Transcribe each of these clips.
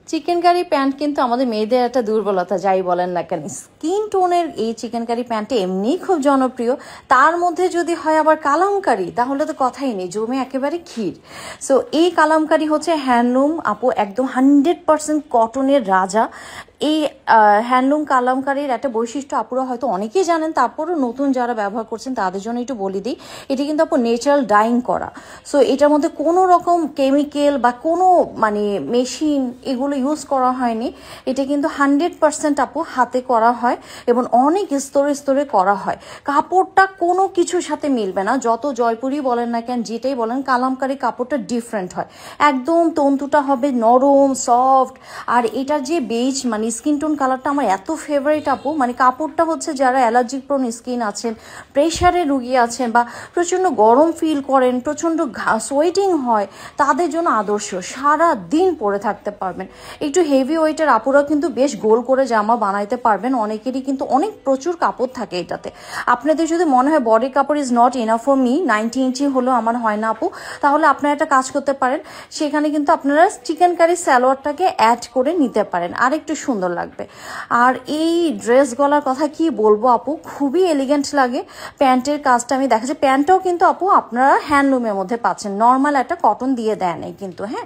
Chicken curry pant কিন্তু আমাদের মেয়েদের একটা দুর্বলতা, যাই বলেন না কেন। স্কিন টোনের এই চিকেন কারি প্যান্টটা এমনিই খুব জনপ্রিয়, তার মধ্যে যদি হয় আবার কালামকারি, তাহলে তো কথাই নেই, জমে একেবারে ক্ষীর। সো এই কালামকারি হচ্ছে হ্যান্ডলুম আপু, একদম 100% কটনের রাজা। এই হ্যান্ডলুম কালামকারির একটা বৈশিষ্ট্য আপুরা হয়তো অনেকেই জানেন, তারপরও নতুন যারা ব্যবহার করছেন তাদের জন্য একটু বলে দিই, এটা কিন্তু আপু ন্যাচারাল ডাইং করা। সো এটার মধ্যে কোনো রকম কেমিক্যাল বা কোনো মানে মেশিন এগুলো ইউজ করা হয়নি। এটা কিন্তু 100% আপু হাতে করা হয় এবং অনেক স্তরে স্তরে করা হয়। কাপড়টা কোনো কিছুর সাথে মিলবে না, যত জয়পুরি বলেন না কেন, যেটাই বলেন, কালামকারি কাপড়টা ডিফারেন্ট হয়। একদম তন্তুটা হবে নরম সফট। আর এটার যে বেজ মানে স্কিন টোন কালারটা আমার এত ফেভারিট আপু, মানে কাপড়টা হচ্ছে যারা অ্যালার্জিক প্রোন স্কিন আছেন, প্রেশারে রুগী আছেন, বা প্রচণ্ড গরম ফিল করেন, প্রচণ্ড সোয়েটিং হয়, তাদের জন্য আদর্শ, সারা দিন পরে থাকতে পারবেন। একটু হেভি ওয়েটের আপুরা কিন্তু বেশ গোল করে জামা বানাইতে পারবেন, অনেকেরই কিন্তু অনেক প্রচুর কাপড় থাকে এটাতে। আপনাদের যদি মনে হয় বডি কাপড় is not enough for me, 90 ইঞ্চি হলেও আমার হয় না আপু, তাহলে আপনারা একটা কাজ করতে পারেন, সেখানে কিন্তু আপনারা চিকেন কারি সালোয়ারটাকে অ্যাড করে নিতে পারেন, আর একটু সুন্দর লাগবে। আর এই ড্রেস গলার কথা কি বলবো আপু, খুবই এলিগেন্ট লাগে। প্যান্টের কাজটা আমি দেখাচ্ছি, প্যান্টটাও কিন্তু আপু আপনারা হ্যান্ডলুমের মধ্যে পাচ্ছেন, নর্মাল একটা কটন দিয়ে দেয় নেই কিন্তু। হ্যাঁ,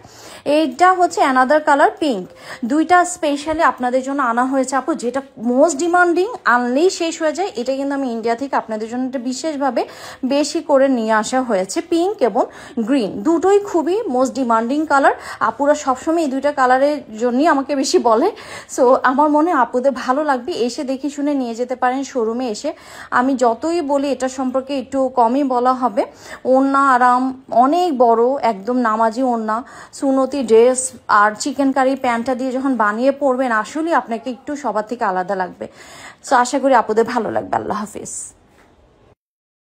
এইটা হচ্ছে অ্যানাদার কালার পিঙ্ক, দুইটা স্পেশালি আপনাদের জন্য আনা হয়েছে আপু, যেটা মোস্ট ডিমান্ডিং, আনলেই শেষ হয়ে যায়। এটা কিন্তু আমি ইন্ডিয়া থেকে আপনাদের জন্য একটা বিশেষভাবে বেশি করে নিয়ে আসা হয়েছে। পিঙ্ক এবং গ্রিন দুটোই খুবই মোস্ট ডিমান্ডিং কালার, আপুরা সবসময় এই দুইটা কালারের জন্যই আমাকে বেশি বলে। সো আমার মনে হয় আপুদের ভালো লাগবে, এসে দেখে শুনে নিয়ে যেতে পারেন শোরুমে এসে। আমি যতই বলি এটা সম্পর্কে একটু কমই বলা হবে। ওড়না আরাম, অনেক বড়, একদম নামাজি ওড়না, সুনতি ড্রেস আর চিকেন কারি প্যান্টটা দিয়ে যখন বানিয়ে পরবেন, আসলেই আপনাকে একটু সবার থেকে আলাদা লাগবে। সো আশা করি আপুদের ভালো লাগবে। আল্লাহ হাফিজ।